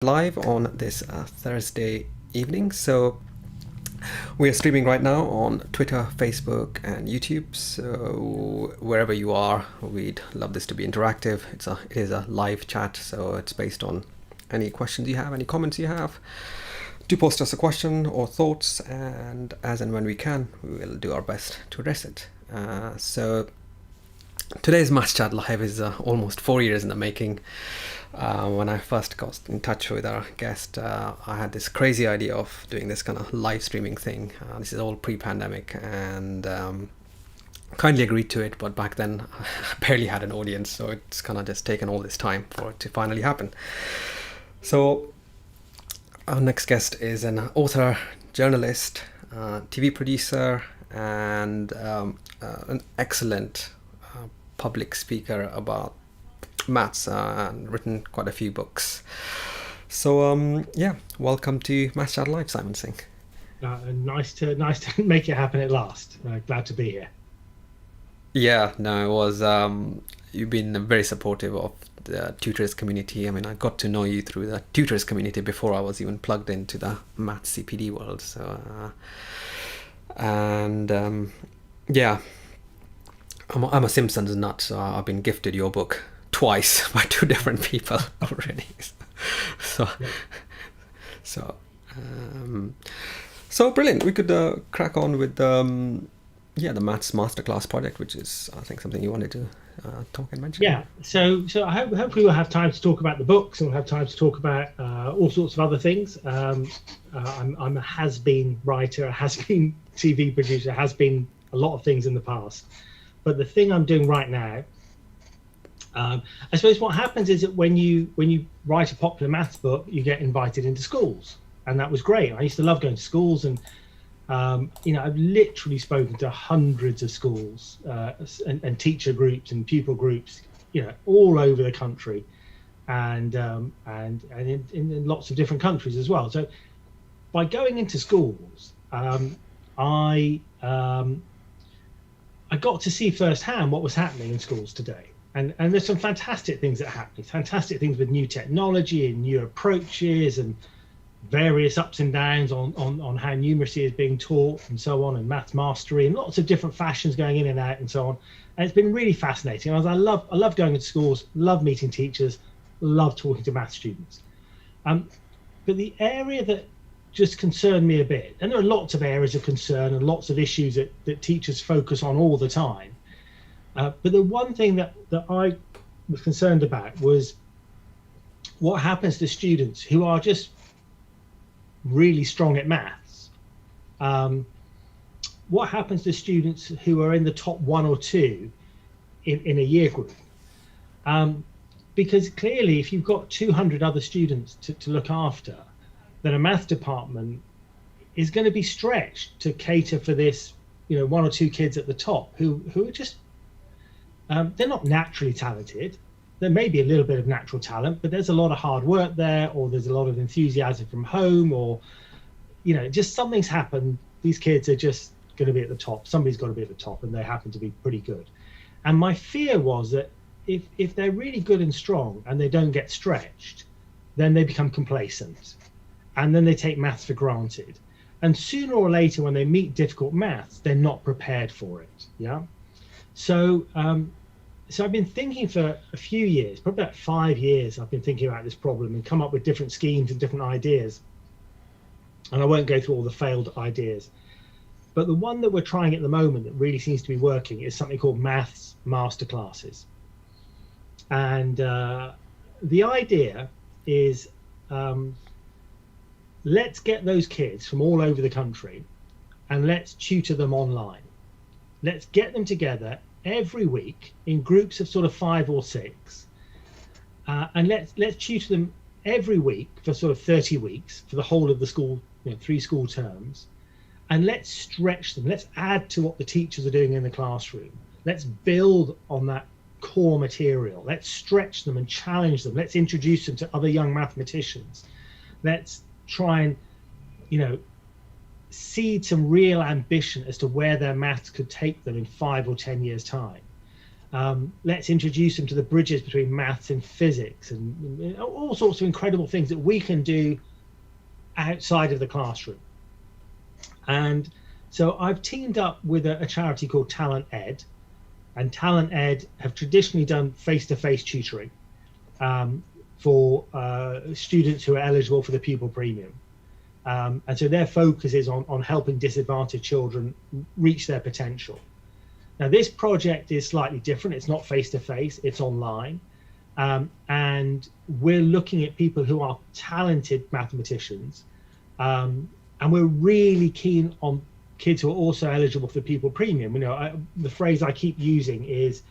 live on this Thursday evening. So we are streaming right now on Twitter, Facebook, and YouTube. So wherever you are, we'd love this to be interactive. It is a live chat, so it's based on any questions you have, any comments you have. Do post us a question or thoughts, and as and when we can, we will do our best to address it. So today's Maths Chat Live is almost 4 years in the making. When I first got in touch with our guest, I had this crazy idea of doing this kind of live streaming thing. This is all pre-pandemic, and kindly agreed to it, but back then I barely had an audience, so it's kind of just taken all this time for it to finally happen. So our next guest is an author, journalist, TV producer, and an excellent public speaker about maths, and written quite a few books. So welcome to Maths Chat Live, Simon Singh. Nice to make it happen at last. Glad to be here. Yeah, no, it was. You've been very supportive of the tutors community. I mean, I got to know you through the tutors community before I was even plugged into the maths CPD world. So, I'm a Simpsons nut, so I've been gifted your book twice by two different people already. So brilliant. We could crack on with the maths masterclass project, which is, I think, something you wanted to talk and mention. Yeah. So hopefully we'll have time to talk about the books, and we'll have time to talk about all sorts of other things. I'm a has-been writer, a has-been TV producer, has been a lot of things in the past. But the thing I'm doing right now, I suppose what happens is that when you write a popular maths book, you get invited into schools, and that was great. I used to love going to schools, and I've literally spoken to hundreds of schools and teacher groups and pupil groups, all over the country, and in lots of different countries as well. So by going into schools, I got to see firsthand what was happening in schools today. And there's some fantastic things that are happening, fantastic things with new technology and new approaches and various ups and downs on how numeracy is being taught and so on, and maths mastery, and lots of different fashions going in and out and so on. And it's been really fascinating. I love going into schools, love meeting teachers, love talking to maths students. But the area that just concerned me a bit, and there are lots of areas of concern and lots of issues that teachers focus on all the time, but the one thing that I was concerned about was what happens to students who are just really strong at maths. What happens to students who are in the top one or two in a year group? Because clearly, if you've got 200 other students to look after, then a maths department is going to be stretched to cater for this, one or two kids at the top who are just, they're not naturally talented. There may be a little bit of natural talent, but there's a lot of hard work there, or there's a lot of enthusiasm from home, or, just something's happened. These kids are just going to be at the top. Somebody's got to be at the top, and they happen to be pretty good. And my fear was that if they're really good and strong and they don't get stretched, then they become complacent, and then they take maths for granted. And sooner or later, when they meet difficult maths, they're not prepared for it. Yeah. So I've been thinking for a few years, probably about 5 years, I've been thinking about this problem and come up with different schemes and different ideas. And I won't go through all the failed ideas. But the one that we're trying at the moment that really seems to be working is something called Maths Masterclasses. And the idea is, let's get those kids from all over the country and let's tutor them online. Let's get them together every week in groups of sort of 5 or 6, and let's tutor them every week for sort of 30 weeks for the whole of the school, 3 school terms, and let's stretch them. Let's add to what the teachers are doing in the classroom. Let's build on that core material. Let's stretch them and challenge them. Let's introduce them to other young mathematicians. Let's try and seed some real ambition as to where their maths could take them in 5 or 10 years time. Let's introduce them to the bridges between maths and physics, and all sorts of incredible things that we can do outside of the classroom. And so I've teamed up with a charity called Talent Ed, and Talent Ed have traditionally done face-to-face tutoring for students who are eligible for the pupil premium. And so their focus is on helping disadvantaged children reach their potential. Now, this project is slightly different. It's not face-to-face, it's online. And we're looking at people who are talented mathematicians. And we're really keen on kids who are also eligible for the pupil premium. The phrase I keep using is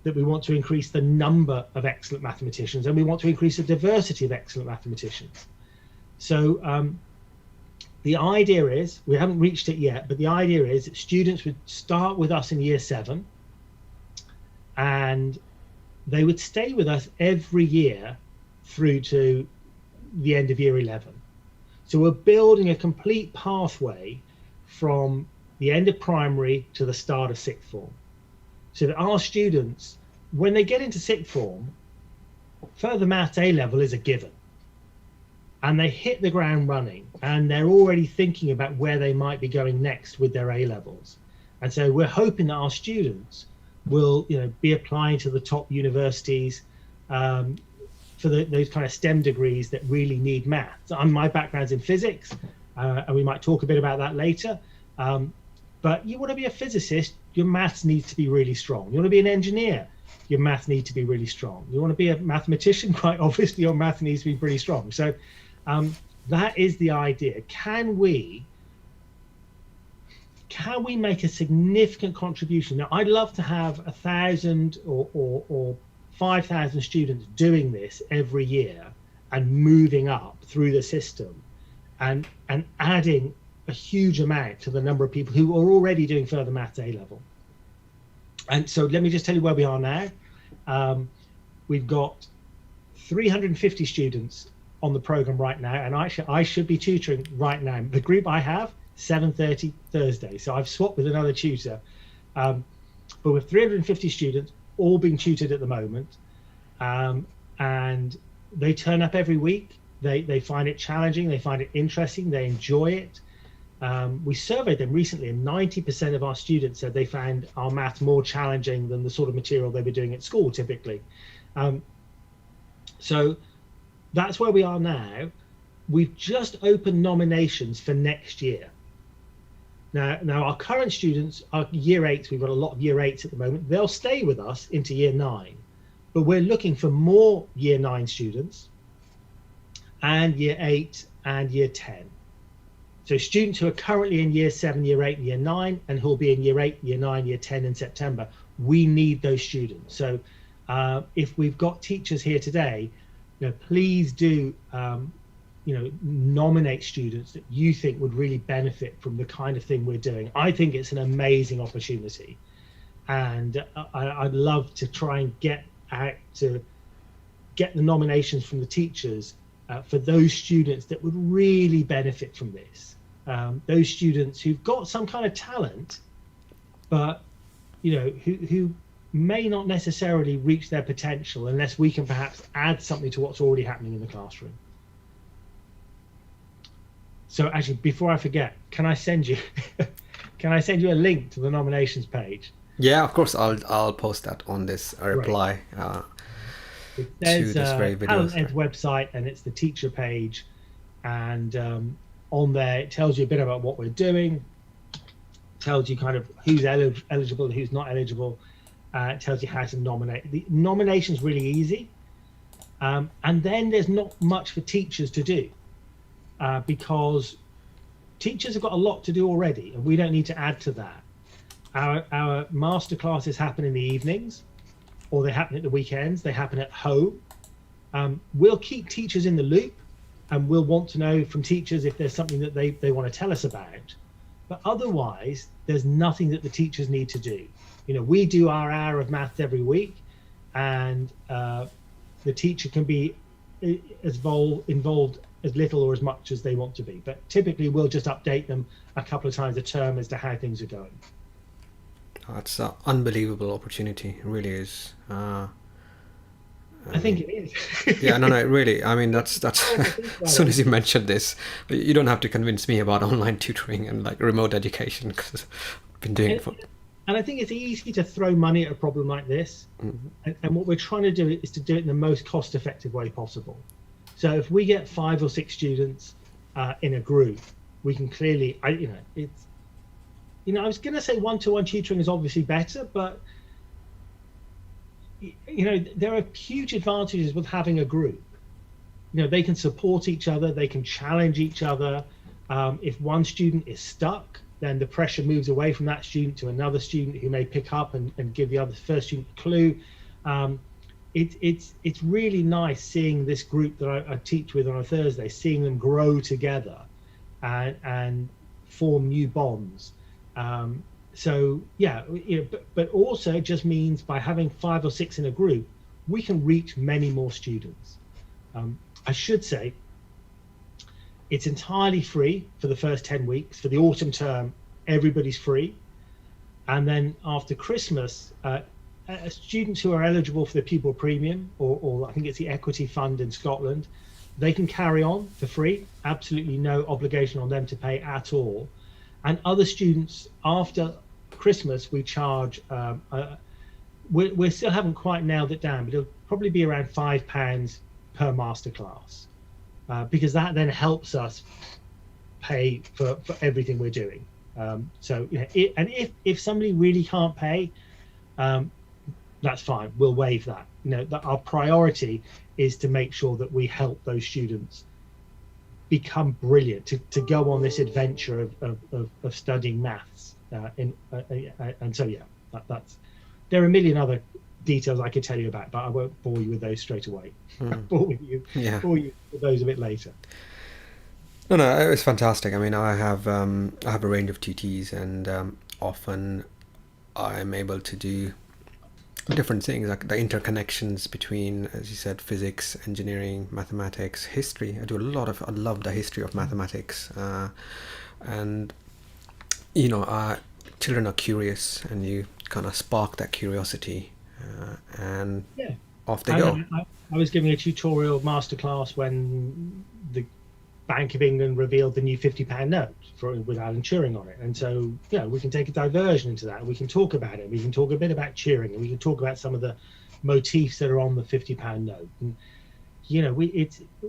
that we want to increase the number of excellent mathematicians, and we want to increase the diversity of excellent mathematicians. So the idea is, we haven't reached it yet, but the idea is that students would start with us in year 7, and they would stay with us every year through to the end of year 11. So we're building a complete pathway from the end of primary to the start of sixth form, so that our students, when they get into sixth form, further maths A level is a given, and they hit the ground running, and they're already thinking about where they might be going next with their A levels. And so we're hoping that our students will, be applying to the top universities for those kind of STEM degrees that really need maths. My background's in physics, and we might talk a bit about that later. But you want to be a physicist, your maths needs to be really strong. You want to be an engineer, your maths needs to be really strong. You want to be a mathematician, quite obviously your math needs to be pretty strong. So that is the idea. Can we make a significant contribution? Now, I'd love to have 1,000 or 5,000 students doing this every year and moving up through the system and adding a huge amount to the number of people who are already doing further maths A level. And so let me just tell you where we are now. We've got 350 students on the program right now, and I should be tutoring right now. The group I have, 7:30 Thursday, so I've swapped with another tutor, but with 350 students all being tutored at the moment, and they turn up every week. They find it challenging, they find it interesting, they enjoy it. We surveyed them recently, and 90% of our students said they found our maths more challenging than the sort of material they were doing at school typically. So that's where we are now. We've just opened nominations for next year. Now our current students are year 8s. We've got a lot of year 8s at the moment. They'll stay with us into year 9, but we're looking for more year 9 students and year 8 and year 10. So students who are currently in year 7, year 8, and year 9, and who'll be in year 8, year 9, year 10 in September, we need those students. So if we've got teachers here today, please do nominate students that you think would really benefit from the kind of thing we're doing. I think it's an amazing opportunity, and I'd love to try and get the nominations from the teachers for those students that would really benefit from this. Those students who've got some kind of talent, but who may not necessarily reach their potential unless we can perhaps add something to what's already happening in the classroom. So actually, before I forget, can I send you a link to the nominations page? Yeah, of course. I'll post that on this reply to this very video. Talent Ed's website, and it's the teacher page, and on there it tells you a bit about what we're doing, tells you kind of who's eligible and who's not eligible. It tells you how to nominate. The nomination's really easy, and then there's not much for teachers to do, because teachers have got a lot to do already, and we don't need to add to that. Our masterclasses happen in the evenings, or they happen at the weekends. They happen at home. We'll keep teachers in the loop, and we'll want to know from teachers if there's something that they want to tell us about. But otherwise, there's nothing that the teachers need to do. We do our hour of maths every week, and the teacher can be involved as little or as much as they want to be. But typically, we'll just update them a couple of times a term as to how things are going. It's an unbelievable opportunity. It really is. I I think mean, it is. yeah, no, no, it really. I mean, that's. Horrible to think As about soon it, as you isn't it? mentioned this, you don't have to convince me about online tutoring and like remote education because I've been doing it And, for. and I think it's easy to throw money at a problem like this. Mhm. And what we're trying to do is to do it in the most cost-effective way possible. So if we get 5 or 6 students in a group, we can clearly, it's, I was going to say one-to-one tutoring is obviously better, but there are huge advantages with having a group. They can support each other, they can challenge each other. If one student is stuck, then the pressure moves away from that student to another student who may pick up and give the other first student a clue. um, it's really nice seeing this group that I teach with on a Thursday, seeing them grow together and form new bonds. So yeah, but also it just means by having 5 or 6 in a group, we can reach many more students. I should say it's entirely free for the first 10 weeks. For the autumn term, everybody's free. And then after Christmas, students who are eligible for the pupil premium, or I think it's the equity fund in Scotland, they can carry on for free. Absolutely no obligation on them to pay at all. And other students, after Christmas, we charge, we still haven't quite nailed it down, but it'll probably be around £5 per masterclass, because that then helps us pay for everything we're doing. So and if somebody really can't pay, that's fine. We'll waive that. That our priority is to make sure that we help those students become brilliant, to go on this adventure of studying maths. And so yeah, that's there are a million other details I could tell you about, but I won't bore you with those straight away. bore you Yeah. bore you with those a bit later. No, no, it was fantastic. I mean, I have a range of TTs, and often I'm able to do different things, like the interconnections between, as you said, physics, engineering, mathematics, history. I love the history of mathematics, and children are curious, and you kind of spark that curiosity, and Yeah. off they I go. know. I was giving a tutorial masterclass when the Bank of England revealed the new £50 note with Alan Turing on it. And so, we can take a diversion into that. We can talk about it. We can talk a bit about Turing, and we can talk about some of the motifs that are on the £50 note. And,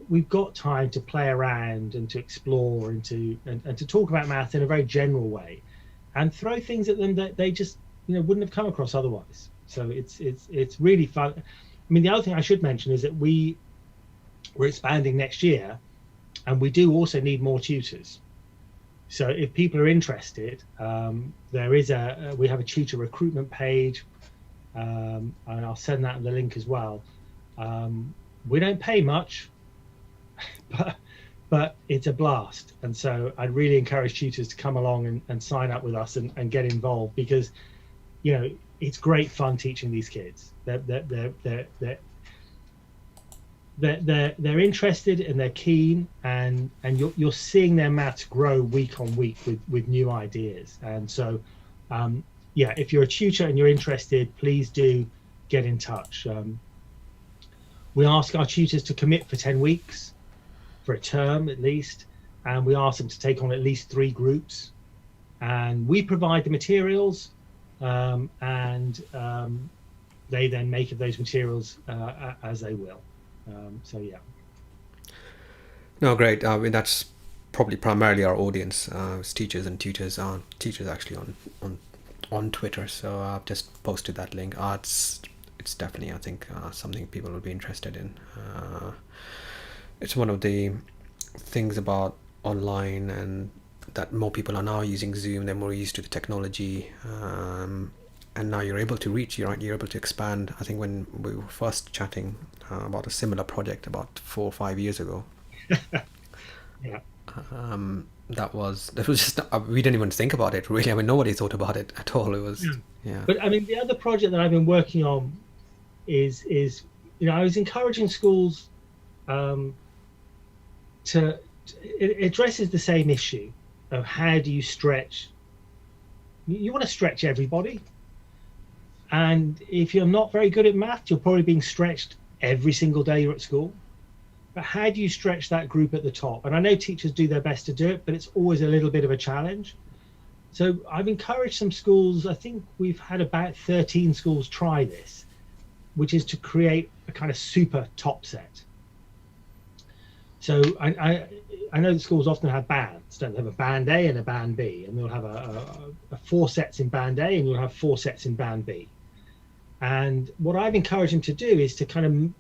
we've got time to play around and to explore and to talk about math in a very general way, and throw things at them that they just, wouldn't have come across otherwise. So it's really fun. I mean, the other thing I should mention is that we're expanding next year, and we do also need more tutors. So if people are interested, we have a tutor recruitment page, and I'll send that the link as well. We don't pay much, but it's a blast, and so I'd really encourage tutors to come along and sign up with us and get involved, because it's great fun teaching these kids. They're interested and they're keen, and you're seeing their maths grow week on week with new ideas. And so if you're a tutor and you're interested, please do get in touch. We ask our tutors to commit for 10 weeks, for a term at least, and we ask them to take on at least 3 groups, and we provide the materials, and they then make of those materials as they will. So yeah. No, great. I mean, that's probably primarily our audience, is teachers and tutors. Teachers actually on Twitter. So I've just posted that link. It's definitely, I think, something people will be interested in. It's one of the things about online, and that more people are now using Zoom. They're more used to the technology, and now you're able to reach. You're able to expand. I think when we were first chatting about a similar project about 4 or 5 years ago, Yeah. that was just we didn't even think about it really. I mean, nobody thought about it at all. It was Yeah. yeah. But I mean, the other project that I've been working on is I was encouraging schools it addresses the same issue of how do you stretch. You want to stretch everybody, And if you're not very good at math, you're probably being stretched every single day you're at school. But how do you stretch that group at the top? And I know teachers do their best to do it, but it's always a little bit of a challenge. So I've encouraged some schools, I think we've had about 13 schools try this, which is to create a kind of super top set. So I know that schools often have bands. Don't they have a band A and a band B, and they'll have a 4 sets in band A and you'll have 4 sets in band B. And what I've encouraged them to do is to kind of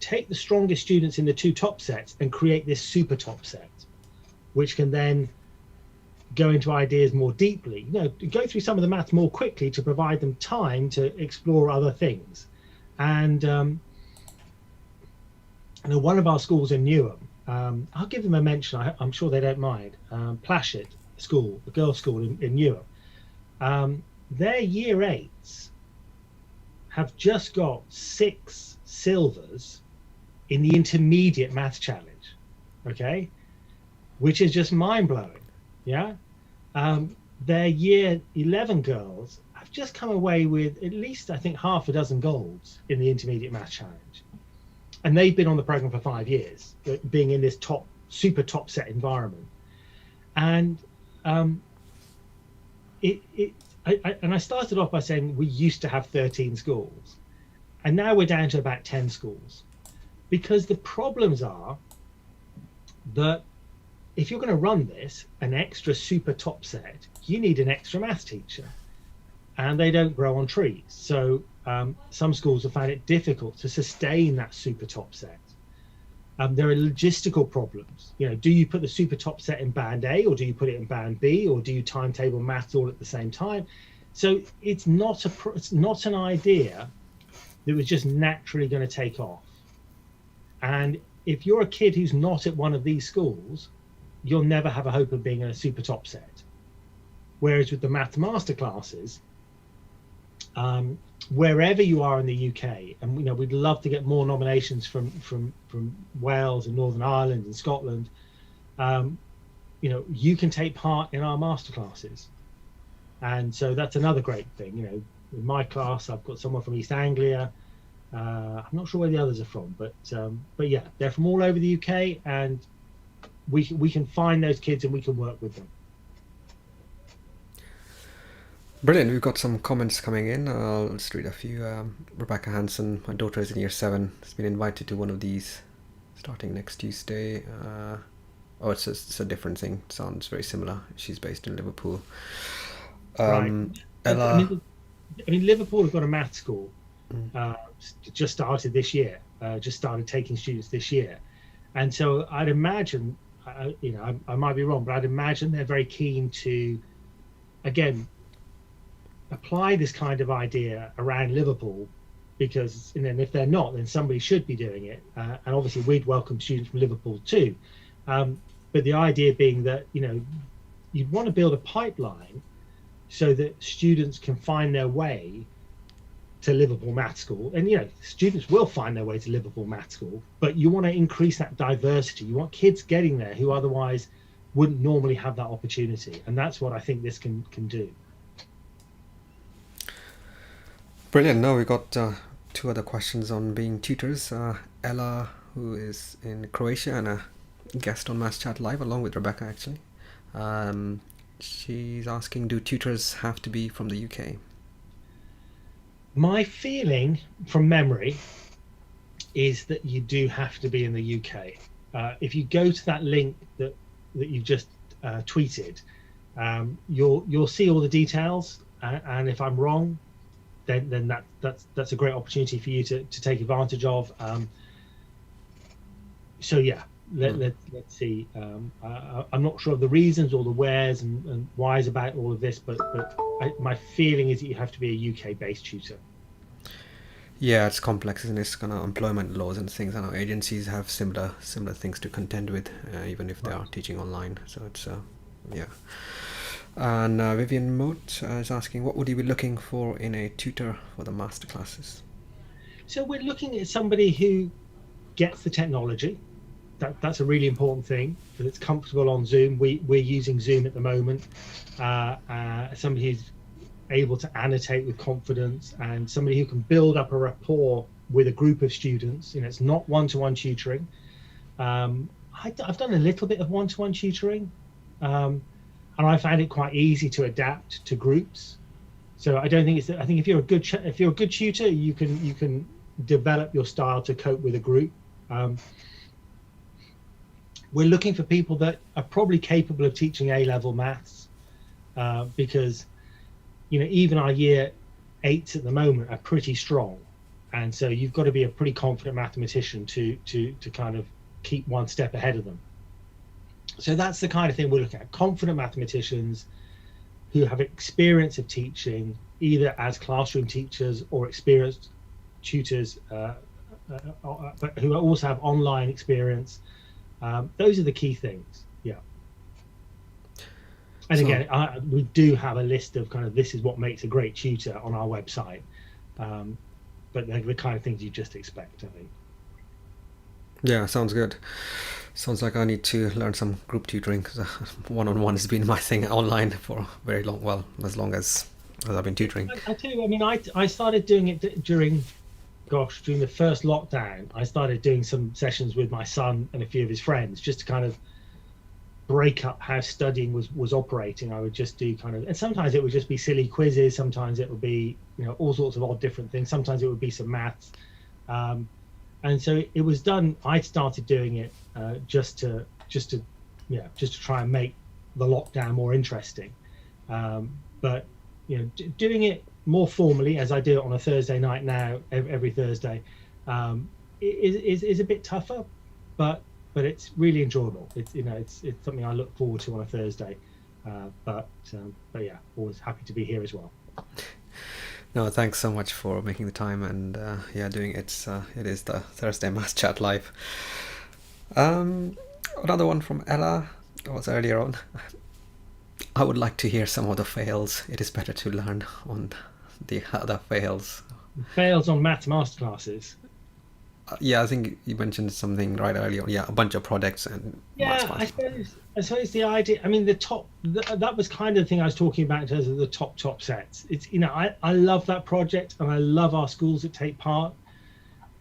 take the strongest students in the 2 top sets and create this super top set, which can then go into ideas more deeply, go through some of the maths more quickly to provide them time to explore other things. And one of our schools in Newham, I'll give them a mention, I'm sure they don't mind, Plashett School, a girls' school in Newham. Their year 8s have just got 6 silvers in the intermediate math challenge, okay, which is just mind-blowing. Their year 11 girls have just come away with at least, I think, half a dozen golds in the intermediate math challenge, and they've been on the program for 5 years, being in this super top set environment. And I started off by saying we used to have 13 schools, and now we're down to about 10 schools, because the problems are that if you're going to run this, an extra super top set, you need an extra maths teacher, and they don't grow on trees. So some schools have found it difficult to sustain that super top set. There are logistical problems. Do you put the super top set in band A, or do you put it in band B, or do you timetable maths all at the same time? So it's not an idea that was just naturally going to take off. And if you're a kid who's not at one of these schools, you'll never have a hope of being in a super top set. Whereas with the math masterclasses, wherever you are in the UK, and we'd love to get more nominations from Wales and Northern Ireland and Scotland, you can take part in our masterclasses. And so that's another great thing. In my class, I've got someone from East Anglia. I'm not sure where the others are from, but yeah, they're from all over the UK, and we can find those kids and we can work with them. Brilliant. We've got some comments coming in. I'll just read a few. Rebecca Hansen, my daughter is in year 7, has been invited to one of these starting next Tuesday. It's a different thing. Sounds very similar. She's based in Liverpool. Right. Ella, I mean, Liverpool have got a math school, just started this year, just started taking students this year. And so I'd imagine, I might be wrong, but I'd imagine they're very keen to, again, apply this kind of idea around Liverpool, because if they're not, then somebody should be doing it. And obviously we'd welcome students from Liverpool too. But the idea being that, you'd want to build a pipeline so that students can find their way to Liverpool Math School. And students will find their way to Liverpool Math School, but you want to increase that diversity. You want kids getting there who otherwise wouldn't normally have that opportunity, and that's what I think this can do. brilliant. Now we got 2 other questions on being tutors. Ella, who is in Croatia and a guest on Maths Chat Live along with Rebecca actually, she's asking, do tutors have to be from the UK? My feeling from memory is that you do have to be in the UK. If you go to that link that you've just tweeted, you'll see all the details. And if I'm wrong, then that's a great opportunity for you to take advantage of. So yeah, let's see. I'm not sure of the reasons or the wheres and whys about all of this, but my feeling is that you have to be a UK-based tutor. Yeah, it's complex, isn't it? It's kind of employment laws and things. I know agencies have similar things to contend with, even if they are teaching online. So it's yeah. And Vivian Moat is asking, what would you be looking for in a tutor for the masterclasses? So we're looking at somebody who gets the technology. That's a really important thing, that it's comfortable on Zoom. We're using Zoom at the moment. Somebody who's able to annotate with confidence, and somebody who can build up a rapport with a group of students. It's not one-to-one tutoring. I've done a little bit of one-to-one tutoring, and I found it quite easy to adapt to groups. So I don't think it's. I think if you're a good tutor, you can develop your style to cope with a group. We're looking for people that are probably capable of teaching A-level maths, because even our year 8s at the moment are pretty strong, and so you've got to be a pretty confident mathematician to kind of keep one step ahead of them. So that's the kind of thing we're looking at: confident mathematicians who have experience of teaching, either as classroom teachers or experienced tutors, but who also have online experience. Those are the key things. Yeah. And so, again, we do have a list of kind of this is what makes a great tutor on our website, but they're the kind of things you just expect, I think. Yeah, sounds good. Sounds like I need to learn some group tutoring, because one-on-one has been my thing online for very long. Well, as long as I've been tutoring. I tell you, I mean, I started doing it during the first lockdown. I started doing some sessions with my son and a few of his friends, just to kind of break up how studying was operating. I would just do and sometimes it would just be silly quizzes, sometimes it would be all sorts of odd different things, sometimes it would be some maths, and so it was done. I started doing it just to try and make the lockdown more interesting, but doing it more formally, as I do it on a Thursday night now, every Thursday, is a bit tougher, but it's really enjoyable. It's something I look forward to on a Thursday, but yeah, always happy to be here as well. No, thanks so much for making the time and doing it. It is the Thursday Math Chat Live. Another one from Ella was earlier on. I would like to hear some of the fails. It is better to learn on the other fails. Fails on maths masterclasses. Yeah, I think you mentioned something right earlier. Yeah, a bunch of projects and I suppose the idea. I mean, that was kind of the thing I was talking about in terms of the top sets. It's I love that project, and I love our schools that take part.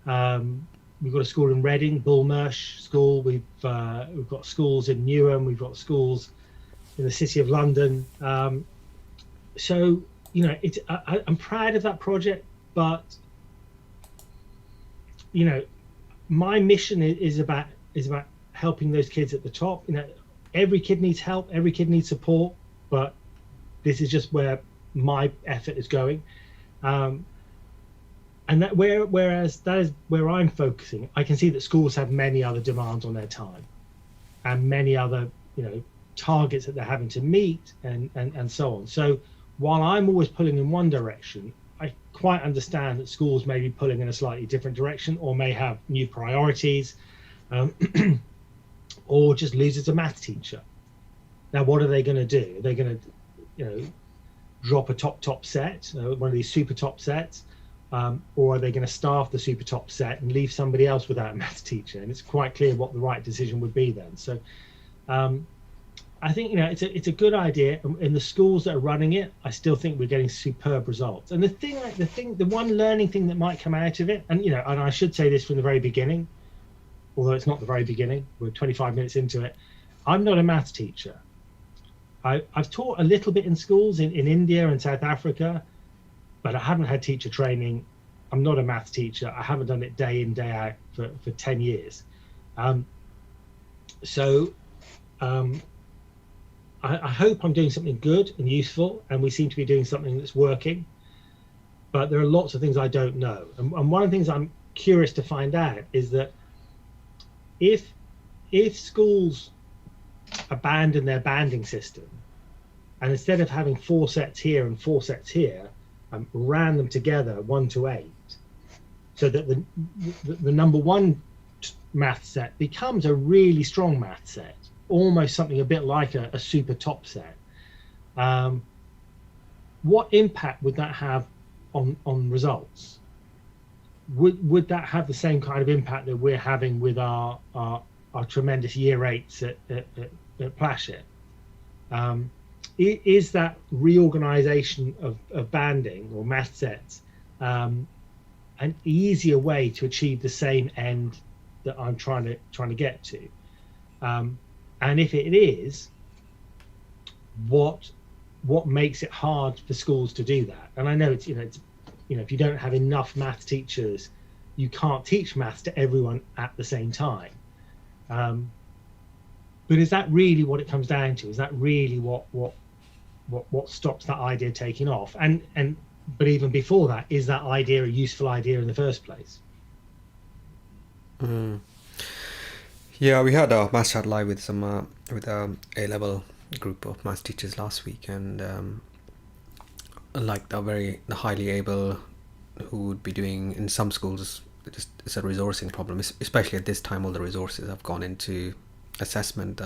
We've got a school in Reading, Bullmarsh School. We've got schools in Newham. We've got schools in the City of London. So I'm proud of that project, but my mission is about helping those kids at the top. Every kid needs help, every kid needs support, but this is just where my effort is going, and whereas that is where I'm focusing. I can see that schools have many other demands on their time, and many other targets that they're having to meet, and so on. So while I'm always pulling in one direction, I quite understand that schools may be pulling in a slightly different direction, or may have new priorities, or just loses a math teacher. Now, what are they going to do? Are they going to, drop a top set, one of these super top sets, or are they going to staff the super top set and leave somebody else without a math teacher? And it's quite clear what the right decision would be then. So, I think it's a good idea. In the schools that are running it, I still think we're getting superb results. And the one learning thing that might come out of it, and and I should say this from the very beginning, although it's not the very beginning, we're 25 minutes into it. I'm not a maths teacher. I've taught a little bit in schools in India and South Africa, but I haven't had teacher training. I'm not a maths teacher. I haven't done it day in, day out for 10 years. I hope I'm doing something good and useful, and we seem to be doing something that's working, but there are lots of things I don't know. And one of the things I'm curious to find out is that if schools abandon their banding system, and instead of having 4 sets here and 4 sets here, ran them together 1 to 8, so that the number 1 math set becomes a really strong math set, almost something a bit like a super top set. What impact would that have on results? Would that have the same kind of impact that we're having with our tremendous year 8s at Plashett? is that reorganization of banding or math sets an easier way to achieve the same end that I'm trying to get to? And if it is, what makes it hard for schools to do that? And I know it's if you don't have enough math teachers, you can't teach maths to everyone at the same time. But is that really what it comes down to? Is that really what stops that idea taking off? But even before that, is that idea a useful idea in the first place? Yeah, we had a maths chat live with some with A-level group of maths teachers last week, and like the highly able who would be doing in some schools, it's a resourcing problem, especially at this time. All the resources have gone into assessment,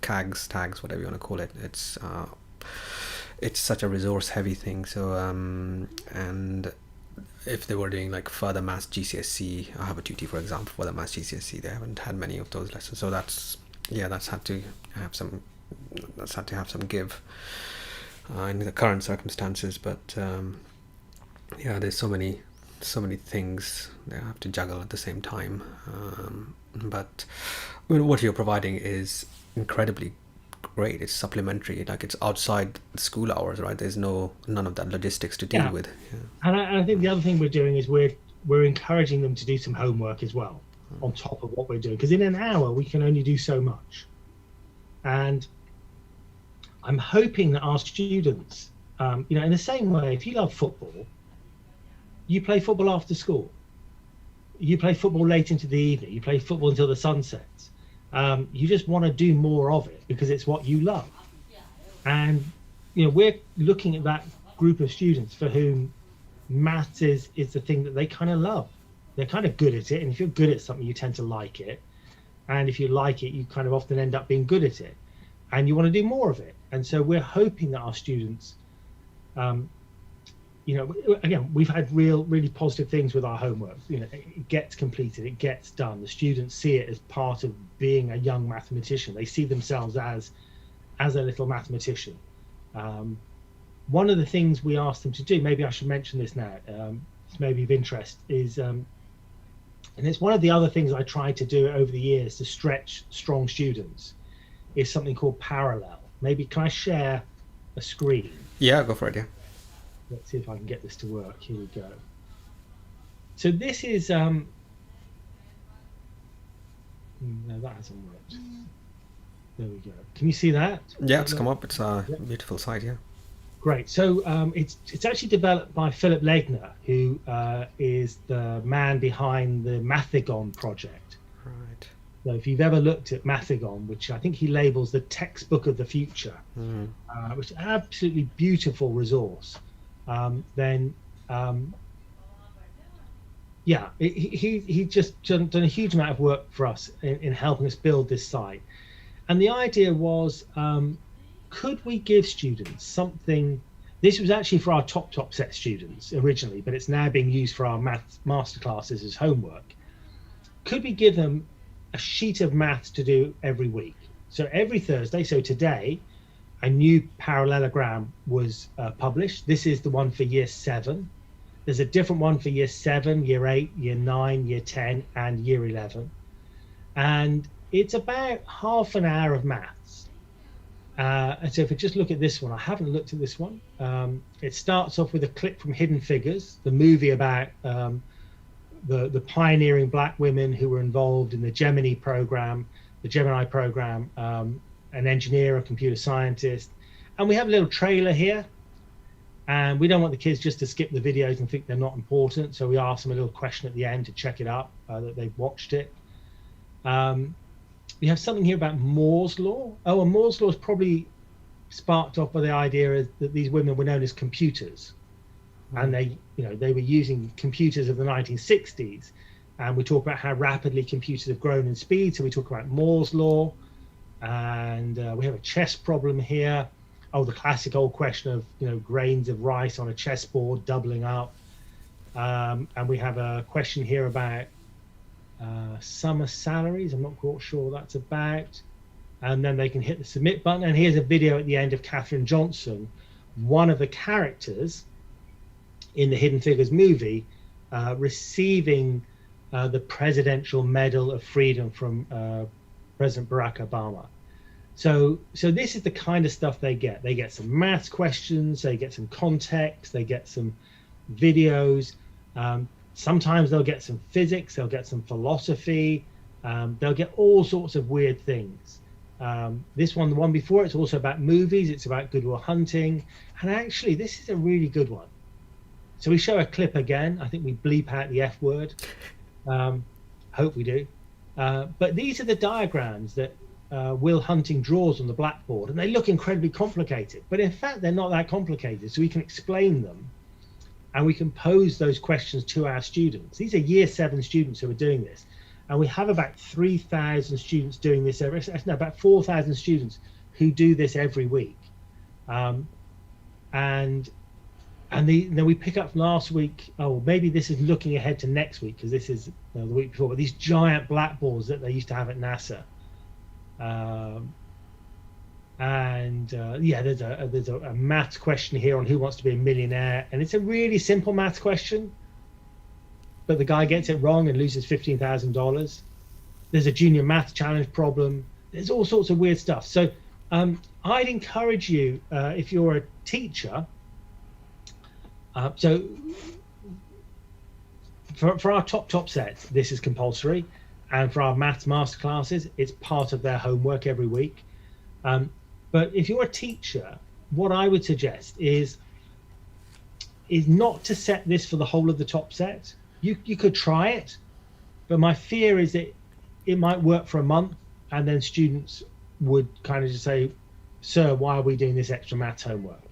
CAGs, tags, whatever you want to call it. It's such a resource heavy thing. So and if they were doing like further maths GCSE, I have a tutor, for example, for the maths GCSE, they haven't had many of those lessons. So that's had to have some give in the current circumstances. But there's so many things they have to juggle at the same time. But I mean, what you're providing is incredibly great. It's supplementary, like it's outside school hours, right? There's none of that logistics to deal with. And I think the other thing we're doing is we're encouraging them to do some homework as well on top of what we're doing, because in an hour we can only do so much. And I'm hoping that our students, in the same way, if you love football, you play football after school, you play football late into the evening, you play football until the sun sets. You just want to do more of it because it's what you love. And we're looking at that group of students for whom maths is the thing that they kind of love. They're kind of good at it, and if you're good at something, you tend to like it, and if you like it, you kind of often end up being good at it, and you want to do more of it. And so we're hoping that our students, again, we've had really positive things with our homework. It gets completed, it gets done. The students see it as part of being a young mathematician. They see themselves as a little mathematician. One of the things we asked them to do, maybe I should mention this now, it's maybe of interest, is, and it's one of the other things I tried to do over the years to stretch strong students, is something called Parallel. Maybe can I share a screen? Yeah, go for it. Yeah. Let's see if I can get this to work. Here we go. So this is no, that hasn't worked. There we go. Can you see that? Yeah, it's come up. It's a beautiful site. Yeah. Great. So it's actually developed by Philip Legner, who is the man behind the Mathagon project. Right. So if you've ever looked at Mathagon, which I think he labels the textbook of the future, which is an absolutely beautiful resource, then he just done a huge amount of work for us in helping us build this site. And the idea was, could we give students something? This was actually for our top set students originally, but it's now being used for our maths masterclasses as homework. Could we give them a sheet of maths to do every week? So every Thursday, so today, a new parallelogram was published. This is the one for year 7. There's a different one for year 7, year 8, year 9, year 10, and year 11. And it's about half an hour of maths. And so if we just look at this one, I haven't looked at this one. It starts off with a clip from Hidden Figures, the movie about the pioneering black women who were involved in the Gemini program, an engineer, a computer scientist. And we have a little trailer here. And we don't want the kids just to skip the videos and think they're not important. So we ask them a little question at the end to check it up, that they've watched it. We have something here about Moore's law. And Moore's law is probably sparked off by the idea that these women were known as computers. And they were using computers of the 1960s. And we talk about how rapidly computers have grown in speed. So we talk about Moore's law. And we have a chess problem here. The classic old question of grains of rice on a chessboard doubling up. And we have a question here about summer salaries. I'm not quite sure what that's about. and then they can hit the submit button. And here's a video at the end of Katherine Johnson, one of the characters in the Hidden Figures movie, receiving the Presidential Medal of Freedom from President Barack Obama. So this is the kind of stuff they get. They get some maths questions, they get some context, they get some videos. Sometimes they'll get some physics, they'll get some philosophy, they'll get all sorts of weird things. This one, the one before, it's also about movies, it's about Good Will Hunting. And actually, this is a really good one. So we show a clip again. I think we bleep out the F word. Hope we do. But these are the diagrams that Will Hunting draws on the blackboard, and they look incredibly complicated, but in fact they're not that complicated. So we can explain them, and we can pose those questions to our students. These are year 7 students who are doing this, and we have about 3,000 students doing this about 4,000 students who do this every week. And then we pick up from last week. Oh, maybe this is looking ahead to next week, because this is the week before. But these giant blackboards that they used to have at NASA. Yeah, there's a maths question here on who wants to be a millionaire, and it's a really simple maths question, but the guy gets it wrong and loses $15,000. There's a junior maths challenge problem. There's all sorts of weird stuff. So I'd encourage you, if you're a teacher, so for our top set, this is compulsory. And for our maths masterclasses, it's part of their homework every week. But if you're a teacher, what I would suggest is not to set this for the whole of the top set. You could try it, but my fear is that it might work for a month, and then students would kind of just say, "Sir, why are we doing this extra maths homework?"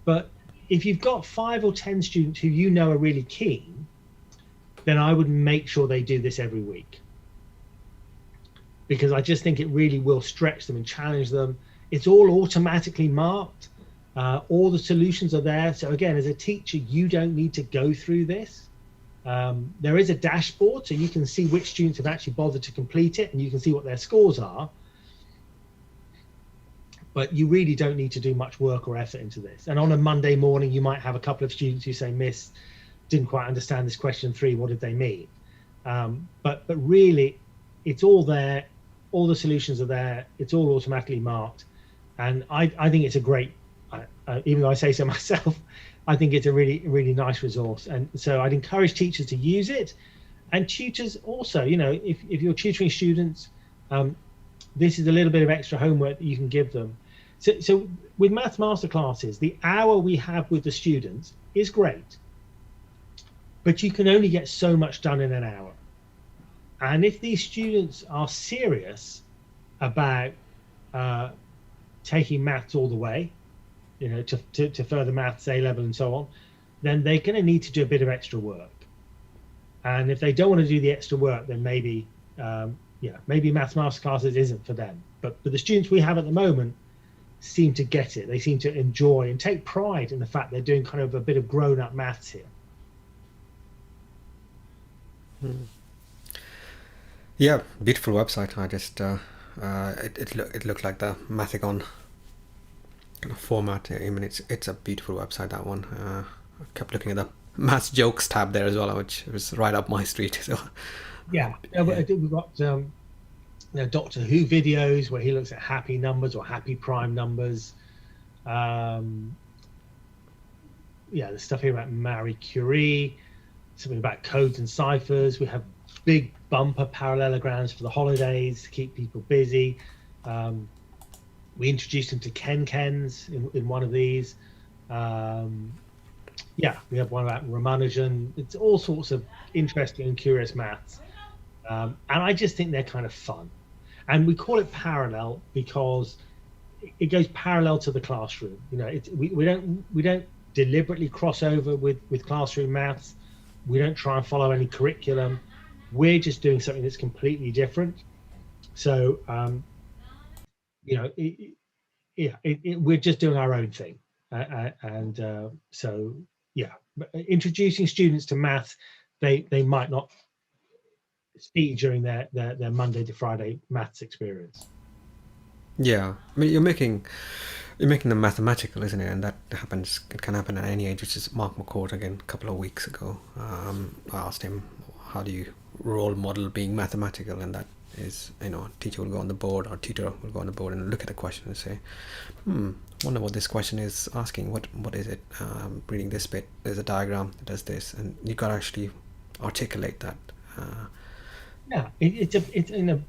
But if you've got 5 or 10 students who you know are really keen, then I would make sure they do this every week, because I just think it really will stretch them and challenge them. It's all automatically marked. All the solutions are there. So again, as a teacher, you don't need to go through this. There is a dashboard, so you can see which students have actually bothered to complete it, and you can see what their scores are. But you really don't need to do much work or effort into this. And on a Monday morning, you might have a couple of students who say, "Miss, didn't quite understand this question 3, what did they mean?" But really, it's all there. All the solutions are there. It's all automatically marked. And I think it's a great, even though I say so myself, I think it's a really, really nice resource. And so I'd encourage teachers to use it. And tutors also, if you're tutoring students, this is a little bit of extra homework that you can give them. So with Maths Masterclasses, the hour we have with the students is great, but you can only get so much done in an hour. And if these students are serious about taking maths all the way, to further maths, A-level and so on, then they're going to need to do a bit of extra work. And if they don't want to do the extra work, then maybe Maths Masterclasses isn't for them. But the students we have at the moment seem to get it. They seem to enjoy and take pride in the fact they're doing kind of a bit of grown-up maths here. Yeah, beautiful website. I just it looked like the Mathicon kind of format. I mean, it's a beautiful website, that one. I kept looking at the maths jokes tab there as well, which was right up my street. So yeah, we've got Doctor Who videos where he looks at happy numbers or happy prime numbers. The stuff here about Marie Curie, something about codes and ciphers. We have big bumper parallelograms for the holidays to keep people busy. We introduced them to Ken-Kens in one of these. We have one about Ramanujan. It's all sorts of interesting and curious maths. And I just think they're kind of fun. And we call it parallel because it goes parallel to the classroom. We don't deliberately cross over with classroom maths. We don't try and follow any curriculum. We're just doing something that's completely different. So, we're just doing our own thing. Introducing students to maths, they might not see during their Monday to Friday maths experience. Yeah, I mean, you're making them mathematical, isn't it? And that happens. It can happen at any age. Which is Mark McCourt again a couple of weeks ago. I asked him, "How do you role model being mathematical?" And that is, teacher will go on the board or tutor will go on the board and look at the question and say, wonder what this question is asking. What is it? Reading this bit, there's a diagram that does this, and you got to actually articulate that. Yeah,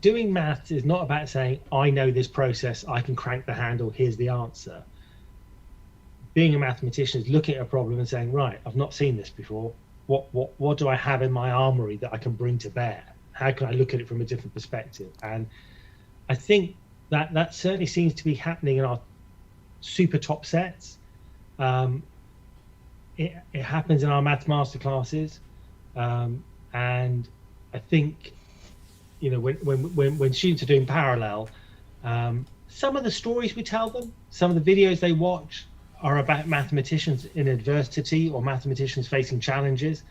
doing maths is not about saying I know this process, I can crank the handle, here's the answer. Being a mathematician is looking at a problem and saying, right, I've not seen this before. What do I have in my armory that I can bring to bear? How can I look at it from a different perspective? And I think that certainly seems to be happening in our super top sets. It happens in our maths masterclasses, and I think when students are doing parallel, some of the stories we tell them, some of the videos they watch are about mathematicians in adversity or mathematicians facing challenges,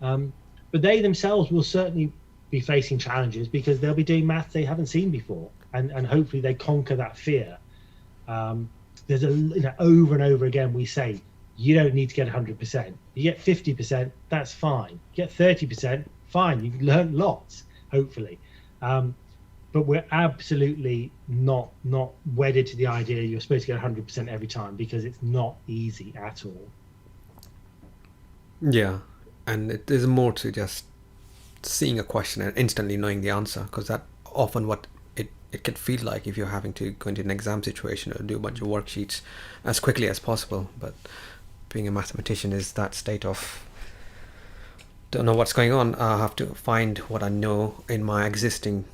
but they themselves will certainly be facing challenges because they'll be doing maths they haven't seen before, and hopefully they conquer that fear. There's over and over again we say you don't need to get 100%. You get 50%, that's fine. You get 30%, fine. You've learned lots, hopefully. But we're absolutely not wedded to the idea you're supposed to get 100% every time, because it's not easy at all. Yeah, and it is more to just seeing a question and instantly knowing the answer, because that often what it can feel like if you're having to go into an exam situation or do a bunch of worksheets as quickly as possible. But being a mathematician is that state of don't know what's going on. I have to find what I know in my existing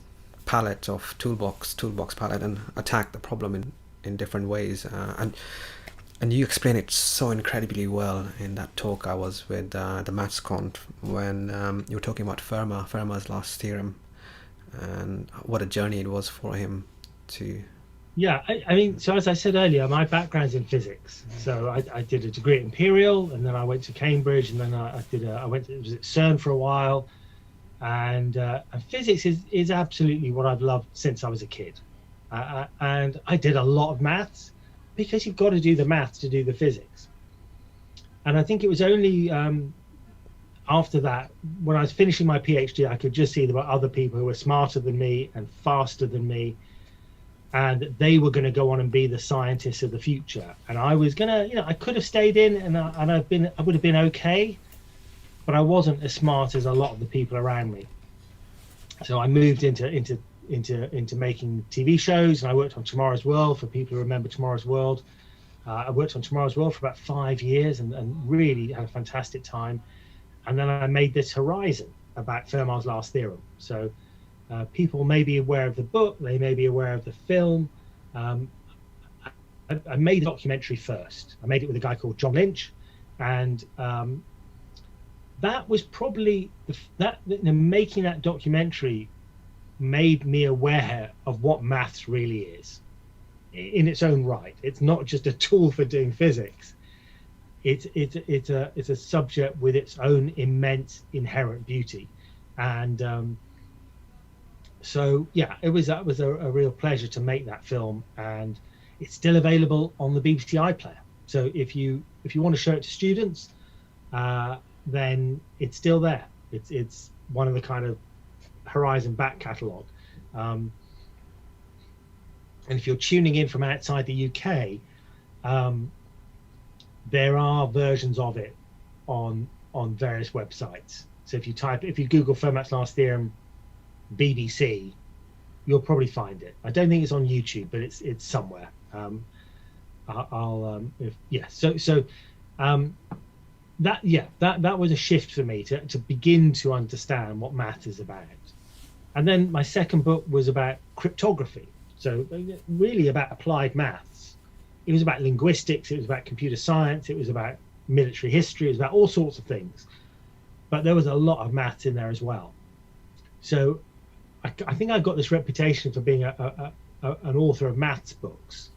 palette of toolbox palette and attack the problem in different ways. And you explain it so incredibly well in that talk I was with the Maths Conf when you were talking about Fermat's last theorem, and what a journey it was for him to. Yeah, I mean, so as I said earlier, my background's in physics. So I did a degree at Imperial, and then I went to Cambridge, and then I went to CERN for a while, and physics is absolutely what I've loved since I was a kid, and I did a lot of maths because you've got to do the maths to do the physics. And I think it was only after that, when I was finishing my PhD, I could just see there were other people who were smarter than me and faster than me, and they were going to go on and be the scientists of the future. And I was gonna, I could have stayed in, and I would have been okay, but I wasn't as smart as a lot of the people around me. So I moved into making TV shows, and I worked on Tomorrow's World, for people who remember Tomorrow's World. I worked on Tomorrow's World for about 5 years and really had a fantastic time. And then I made this Horizon about Fermat's last theorem. So people may be aware of the book, they may be aware of the film. I made the documentary first. I made it with a guy called John Lynch, and that was probably making that documentary made me aware of what maths really is in its own right. It's not just a tool for doing physics. It's a subject with its own immense inherent beauty, and so yeah, that was a real pleasure to make that film, and it's still available on the BBC iPlayer. So if you want to show it to students, then it's still there. It's one of the kind of Horizon back catalogue. And if you're tuning in from outside the UK, there are versions of it on various websites. So if you Google Fermat's last theorem BBC, you'll probably find it. I don't think it's on YouTube, but it's somewhere. That was a shift for me to begin to understand what math is about. And then my second book was about cryptography, so really about applied maths. It was about linguistics, it was about computer science, it was about military history, it was about all sorts of things, but there was a lot of maths in there as well. So I think I've got this reputation for being an author of maths books,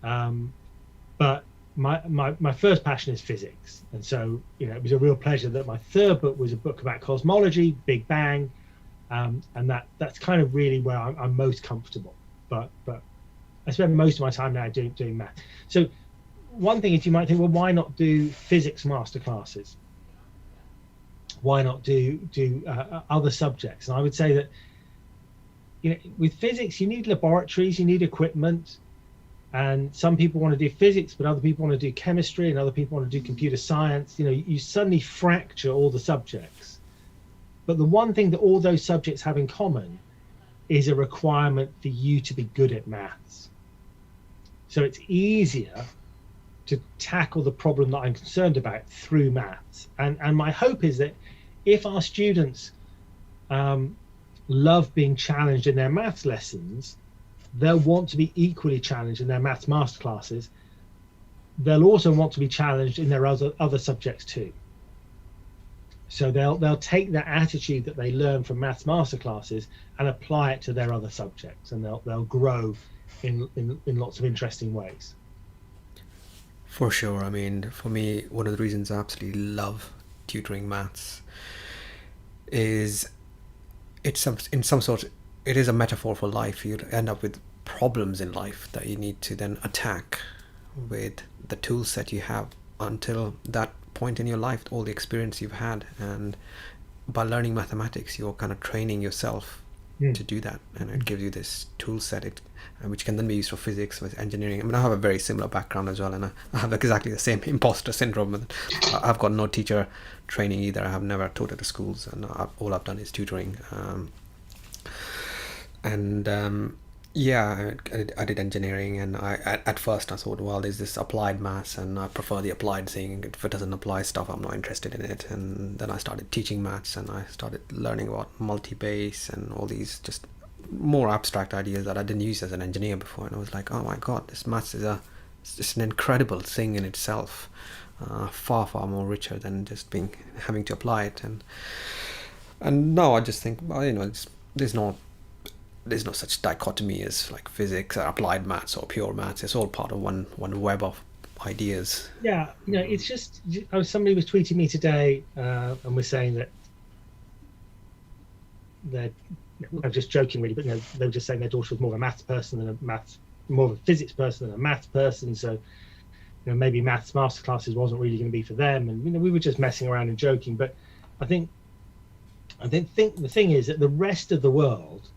but my first passion is physics, and so it was a real pleasure that my third book was a book about cosmology, Big Bang, and that's kind of really where I'm most comfortable. But I spend most of my time now doing math. So one thing is, you might think, well, why not do physics masterclasses? Why not do other subjects? And I would say that, with physics, you need laboratories, you need equipment, and some people want to do physics, but other people want to do chemistry, and other people want to do computer science. You suddenly fracture all the subjects. But the one thing that all those subjects have in common is a requirement for you to be good at maths. So it's easier to tackle the problem that I'm concerned about through maths. And my hope is that if our students love being challenged in their maths lessons, they'll want to be equally challenged in their maths masterclasses. They'll also want to be challenged in their other subjects too. So they'll take that attitude that they learn from maths masterclasses and apply it to their other subjects, and they'll grow in lots of interesting ways. For sure. I mean, for me, one of the reasons I absolutely love tutoring maths is it is a metaphor for life. You end up with problems in life that you need to then attack with the tool set you have until that point in your life, all the experience you've had. And by learning mathematics, you're kind of training yourself to do that, and it gives you this tool set which can then be used for physics, with engineering. I mean, I have a very similar background as well, and I have exactly the same imposter syndrome. I've got no teacher training either. I have never taught at the schools, and all I've done is tutoring. Yeah, I did engineering, and at first I thought, well, there's this applied maths, and I prefer the applied thing. If it doesn't apply stuff, I'm not interested in it. And then I started teaching maths, and I started learning about multi-base and all these just more abstract ideas that I didn't use as an engineer before. And I was like, oh my god, this maths is just an incredible thing in itself, far more richer than just having to apply it. And now I just think, well, there's no such dichotomy as like physics or applied maths or pure maths. It's all part of one web of ideas. Yeah, it's just, somebody was tweeting me today and was saying that I'm just joking really, but they were just saying their daughter was more of a maths person than more of a physics person than a maths person. So maybe maths masterclasses wasn't really going to be for them, and we were just messing around and joking. But I think the thing is that the rest of the world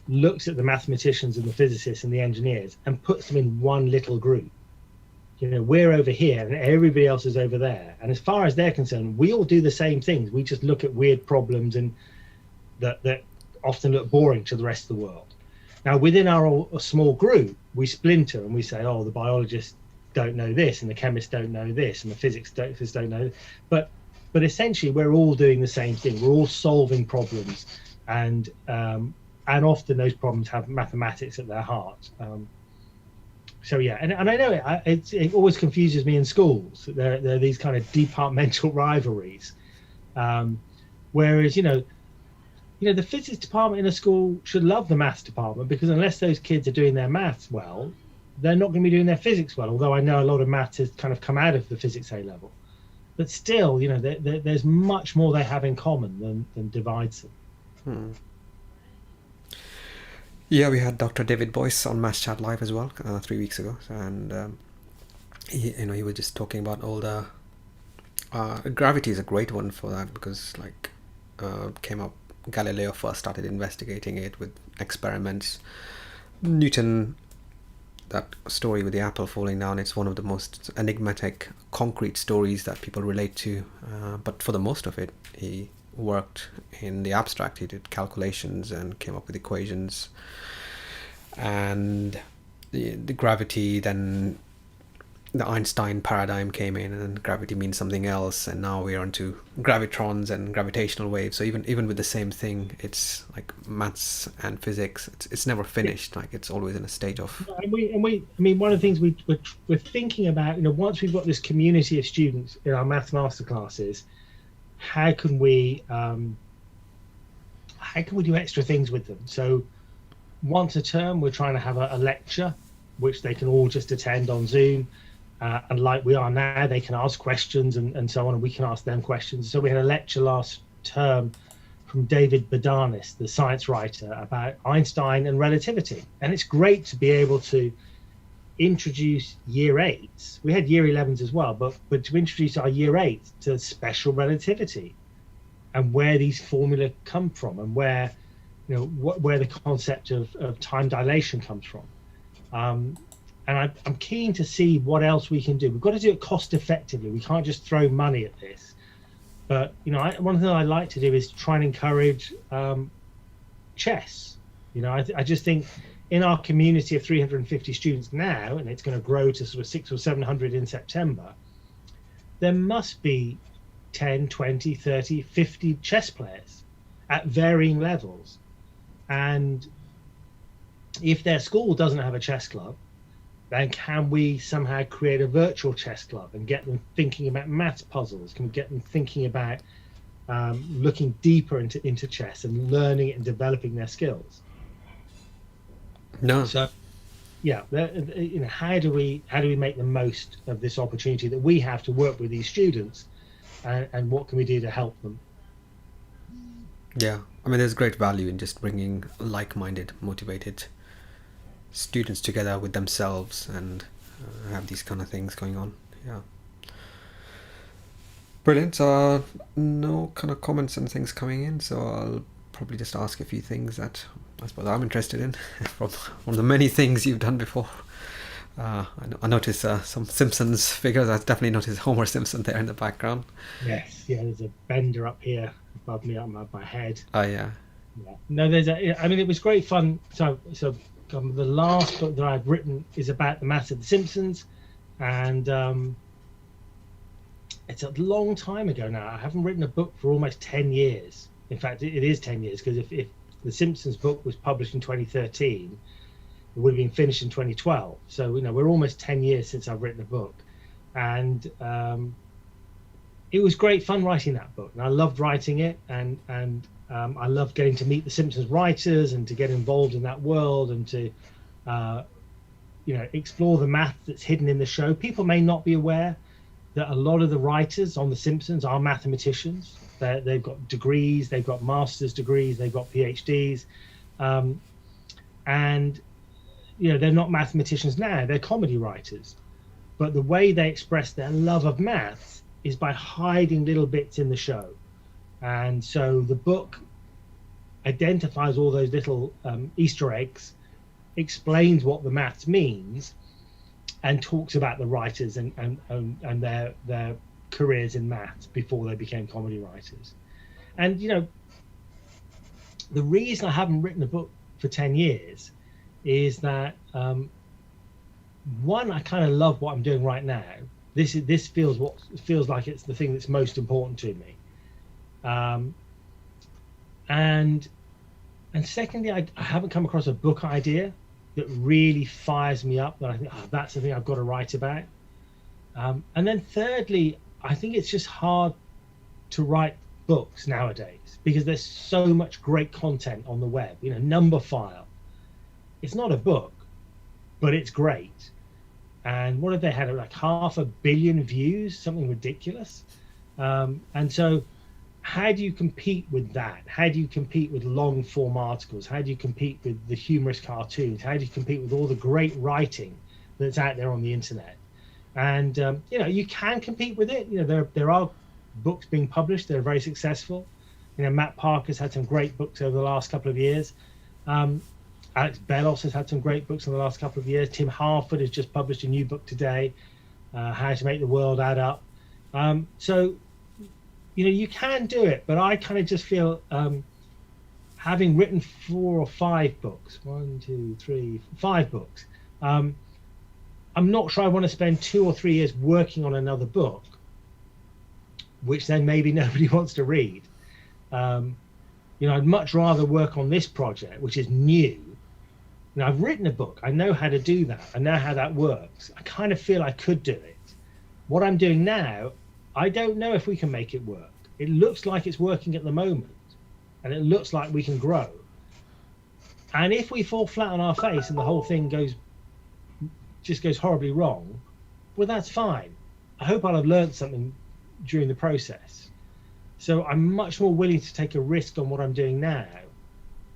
looks at the mathematicians and the physicists and the engineers and puts them in one little group. We're over here and everybody else is over there, and as far as they're concerned, we all do the same things. We just look at weird problems and that often look boring to the rest of the world. Now, within our small group, we splinter and we say, oh, the biologists don't know this, and the chemists don't know this, and the physicists don't know this. But essentially, we're all doing the same thing. We're all solving problems, and often those problems have mathematics at their heart. So yeah, and I know it always confuses me in schools. There are these kind of departmental rivalries, whereas the physics department in a school should love the maths department, because unless those kids are doing their maths well, they're not going to be doing their physics well. Although I know a lot of maths has kind of come out of the physics A level, but still, there's much more they have in common than divides them. Yeah, we had Dr. David Boyce on Maths Chat Live as well 3 weeks ago, and he was just talking about all the gravity is a great one for that, because came up. Galileo first started investigating it with experiments. Newton, that story with the apple falling down, it's one of the most enigmatic, concrete stories that people relate to. But for the most of it, he worked in the abstract. He did calculations and came up with equations. And the gravity, then the Einstein paradigm came in, and gravity means something else, and now we're onto gravitrons and gravitational waves. So even with the same thing, it's like maths and physics, it's never finished. Like, it's always in a state of. And we I mean, one of the things we're thinking about, once we've got this community of students in our maths masterclasses, how can we do extra things with them? So once a term, we're trying to have a lecture which they can all just attend on Zoom. And like we are now, they can ask questions and so on, and we can ask them questions. So we had a lecture last term from David Bodanis, the science writer, about Einstein and relativity. And it's great to be able to introduce year 8s. We had year 11s as well, but to introduce our year 8s to special relativity and where these formula come from, and where, you know, where the concept of time dilation comes from. And I'm keen to see what else we can do. We've got to do it cost effectively. We can't just throw money at this. But, you know, one thing I like to do is try and encourage chess. You know, I just think in our community of 350 students now, and it's going to grow to sort of 600 or 700 in September, there must be 10, 20, 30, 50 chess players at varying levels. And if their school doesn't have a chess club, then can we somehow create a virtual chess club and get them thinking about maths puzzles? Can we get them thinking about looking deeper into chess and learning it and developing their skills? No. So, yeah, you know, how do we make the most of this opportunity that we have to work with these students, and what can we do to help them? Yeah, I mean, there's great value in just bringing like-minded, motivated students together with themselves and have these kind of things going on. Yeah. Brilliant. No kind of comments and things coming in, so I'll probably just ask a few things that I suppose I'm interested in from one of the many things you've done before. I noticed some Simpsons figures. I definitely noticed Homer Simpson there in the background. Yes, yeah, there's a bender up here above me, above my head. Oh, yeah. Yeah. No, I mean, it was great fun. So the last book that I've written is about the maths of the Simpsons, and it's a long time ago now. I haven't written a book for almost 10 years. In fact, it is 10 years, because if the Simpsons book was published in 2013, it would have been finished in 2012. So, you know, we're almost 10 years since I've written a book. And it was great fun writing that book. And I loved writing it. And I loved getting to meet the Simpsons writers and to get involved in that world and to, you know, explore the math that's hidden in the show. People may not be aware that a lot of the writers on The Simpsons are mathematicians. They've got degrees, they've got master's degrees, they've got PhDs. And, you know, they're not mathematicians now, they're comedy writers. But the way they express their love of maths is by hiding little bits in the show. And so the book identifies all those little Easter eggs, explains what the maths means, and talks about the writers and their careers in maths before they became comedy writers. And, you know, the reason I haven't written a book for 10 years is that, one, I kind of love what I'm doing right now. This feels like it's the thing that's most important to me. And secondly, I haven't come across a book idea that really fires me up, that I think, oh, that's the thing I've got to write about. And then thirdly, I think it's just hard to write books nowadays because there's so much great content on the web. You know, Numberphile, it's not a book, but it's great. And what have they had, like 500 million views, something ridiculous. And so how do you compete with that? How do you compete with long form articles? How do you compete with the humorous cartoons? How do you compete with all the great writing that's out there on the internet? And, you know, you can compete with it. You know, there are books being published that are very successful. You know, Matt Parker's had some great books over the last couple of years. Alex Bellos has had some great books in the last couple of years. Tim Harford has just published a new book today, How to Make the World Add Up. So, you know, you can do it, but I kind of just feel, having written 4 or 5 books, 5 books, I'm not sure I want to spend 2 or 3 years working on another book, which then maybe nobody wants to read. You know, I'd much rather work on this project, which is new. Now, I've written a book. I know how to do that. I know how that works. I kind of feel I could do it. What I'm doing now, I don't know if we can make it work. It looks like it's working at the moment, and it looks like we can grow. And if we fall flat on our face and the whole thing goes horribly wrong, well, that's fine. I hope I'll have learned something during the process. So I'm much more willing to take a risk on what I'm doing now,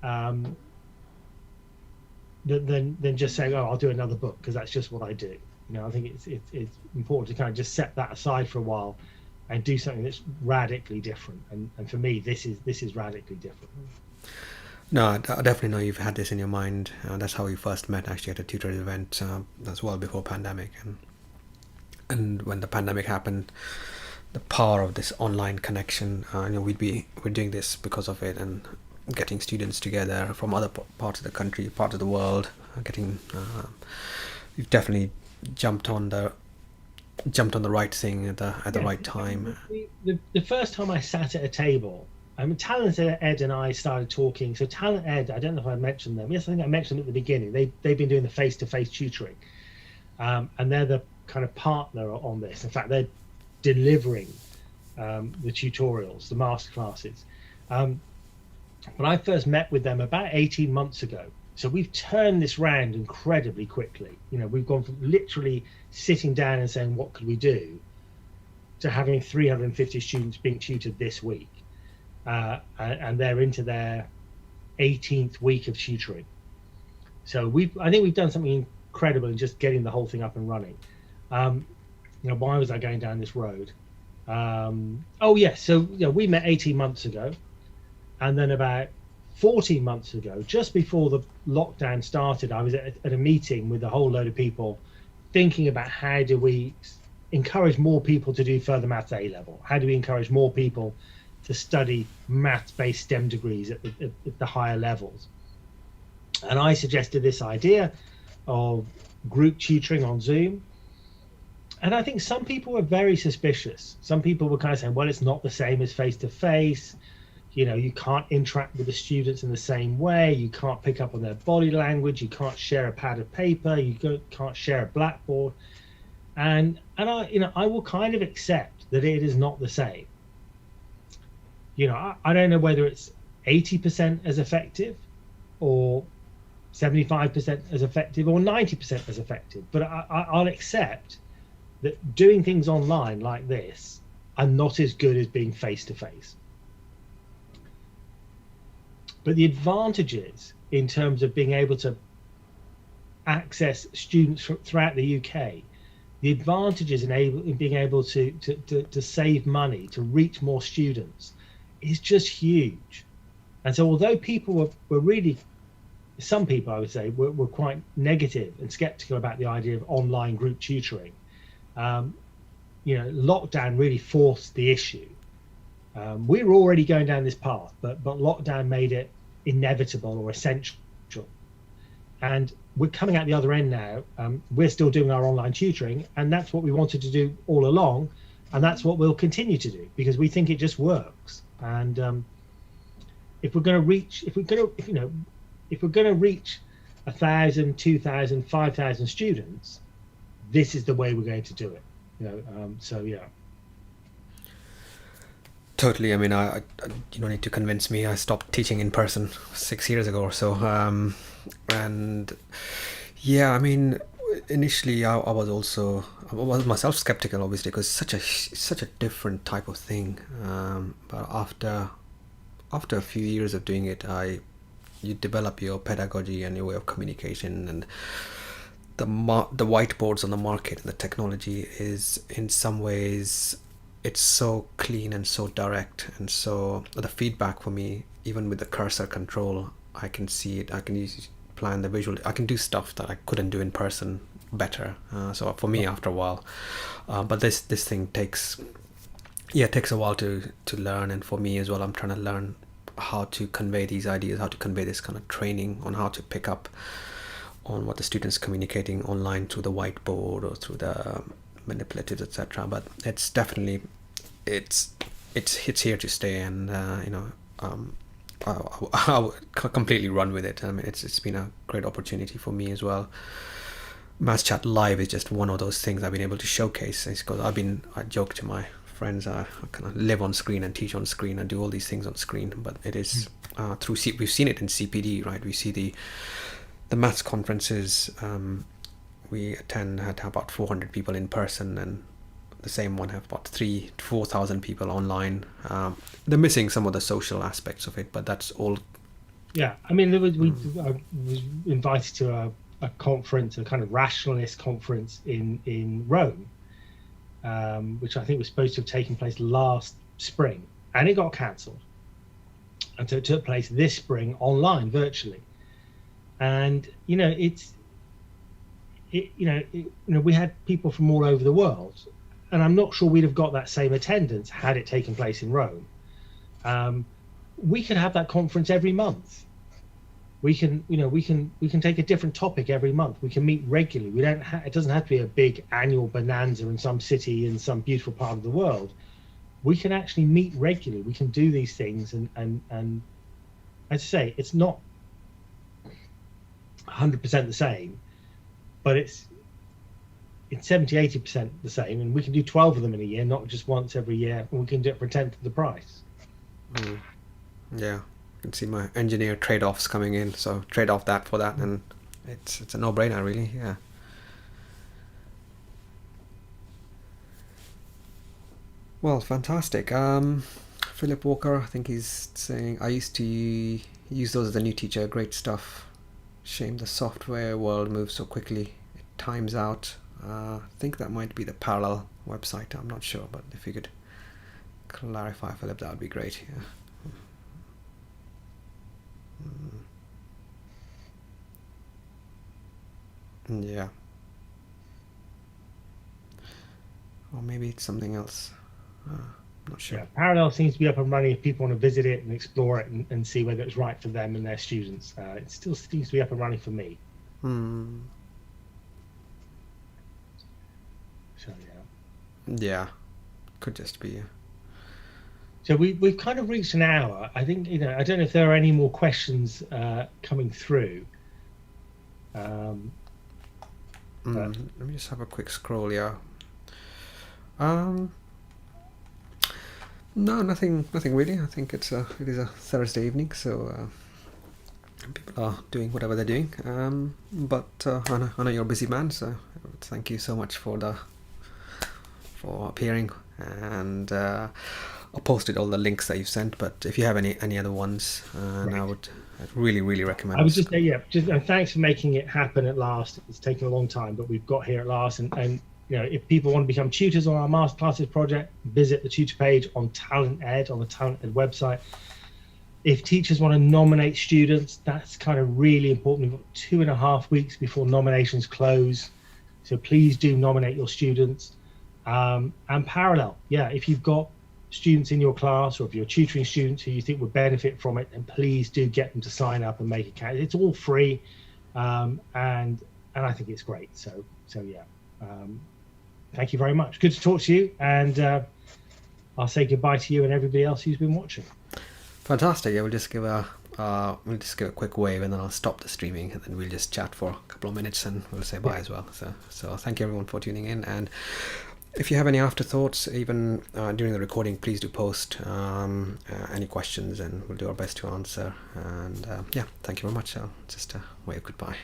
um, than just saying, oh, I'll do another book because that's just what I do. I think it's important to kind of just set that aside for a while and do something that's radically different. And for me, this is radically different. No, I definitely know you've had this in your mind. That's how we first met, actually, at a tutors event. That's well before pandemic, and when the pandemic happened, the power of this online connection. We're doing this because of it, and getting students together from other parts of the country, parts of the world. You've definitely jumped on the right thing at the Yeah, right time. the first time I sat at a table, Talent Ed and I started talking. So Talent Ed, I don't know if I mentioned them. Yes, I think I mentioned them at the beginning. They've been doing the face-to-face tutoring, and they're the kind of partner on this. In fact, they're delivering the tutorials, the masterclasses. When I first met with them about 18 months ago, so we've turned this round incredibly quickly. We've gone from literally sitting down and saying, what could we do, to having 350 students being tutored this week. And they're into their 18th week of tutoring. So I think we've done something incredible in just getting the whole thing up and running. Why was I going down this road? Oh yes, so we met 18 months ago, and then about 14 months ago, just before the lockdown started, I was at a meeting with a whole load of people, thinking about how do we encourage more people to do further maths A level? How do we encourage more people to study maths-based STEM degrees at the higher levels? And I suggested this idea of group tutoring on Zoom. And I think some people were very suspicious. Some people were kind of saying, well, it's not the same as face-to-face. You can't interact with the students in the same way. You can't pick up on their body language. You can't share a pad of paper. You can't share a blackboard. And I will kind of accept that it is not the same. I don't know whether it's 80% as effective, or 75% as effective, or 90% as effective. But I'll accept that doing things online like this are not as good as being face-to-face. But the advantages in terms of being able to access students throughout the UK, the advantages in being able to save money, to reach more students, is just huge. And so although people were really, some people I would say were quite negative and skeptical about the idea of online group tutoring, lockdown really forced the issue. We were already going down this path, but lockdown made it inevitable or essential. And we're coming out the other end now. We're still doing our online tutoring, and that's what we wanted to do all along, and that's what we'll continue to do, because we think it just works. And if we're going to reach 1,000, 2,000, 5,000 students, this is the way we're going to do it. So yeah. Totally. I mean, you don't need to convince me. I stopped teaching in person 6 years ago or so. And yeah, I mean, initially I was myself skeptical, obviously, because such a different type of thing. But after a few years of doing it, you develop your pedagogy and your way of communication, and the whiteboards on the market and the technology is, in some ways, it's so clean and so direct, and so the feedback for me, even with the cursor control, I can see it. I can plan the visual. I can do stuff that I couldn't do in person better. So for me, after a while, but this thing takes a while to learn, and for me as well, I'm trying to learn how to convey these ideas, how to convey this kind of training on how to pick up on what the students communicating online through the whiteboard or through the manipulatives, etc. But it's definitely it's here to stay, and I would completely run with it. I mean, it's been a great opportunity for me as well. Mass Chat Live is just one of those things I've been able to showcase. It's because I joke to my friends, I kind of live on screen and teach on screen and do all these things on screen, but it is through we've seen it in CPD, right? We see the maths conferences we attend had about 400 people in person, and the same one have about 3 to 4,000 people online. They're missing some of the social aspects of it, but that's all. Yeah, I mean, I was invited to a conference, a kind of rationalist conference in Rome, which I think was supposed to have taken place last spring, and it got cancelled. And so it took place this spring online, virtually. And we had people from all over the world, and I'm not sure we'd have got that same attendance had it taken place in Rome. We could have that conference every month. We can take a different topic every month. We can meet regularly. It doesn't have to be a big annual bonanza in some city in some beautiful part of the world. We can actually meet regularly. We can do these things, and as I say, it's not 100% the same, but it's 70-80% the same, and we can do 12 of them in a year, not just once every year, and we can do it for a tenth of the price. Yeah, I can see my engineer trade-offs coming in, so trade off that for that, and it's a no-brainer, really. Yeah. Well, fantastic. Philip Walker, I think he's saying, I used to use those as a new teacher. Great stuff. Shame the software world moves so quickly. It times out. I think that might be the Parallel website. I'm not sure, but if you could clarify, Philip, that would be great. Yeah. Or maybe it's something else. Not sure. Yeah, Parallel seems to be up and running if people want to visit it and explore it and see whether it's right for them and their students. It still seems to be up and running for me. So yeah, could just be. So we've kind of reached an hour. I think I don't know if there are any more questions coming through. Let me just have a quick scroll. Yeah. No, nothing really. I think it is a Thursday evening, so people are doing whatever they're doing. But I know you're a busy man, so thank you so much for appearing. And I'll posted all the links that you've sent. But if you have any other ones, I'd really recommend. I would just say thanks for making it happen at last. It's taken a long time, but we've got here at last. And if people want to become tutors on our Masterclasses project, visit the tutor page on Talent Ed, on the Talent Ed website. If teachers want to nominate students, that's kind of really important. We've got 2.5 weeks before nominations close. So please do nominate your students. And Parallel, if you've got students in your class, or if you're tutoring students who you think would benefit from it, then please do get them to sign up and make a candidate. It's all free, and I think it's great. So thank you very much. Good to talk to you, and I'll say goodbye to you and everybody else who's been watching. Fantastic. Yeah, we'll just give a quick wave, and then I'll stop the streaming, and then we'll just chat for a couple of minutes, and we'll say bye as well. So thank you everyone for tuning in, and if you have any afterthoughts, even during the recording, please do post any questions, and we'll do our best to answer. And thank you very much. I'll just wave goodbye.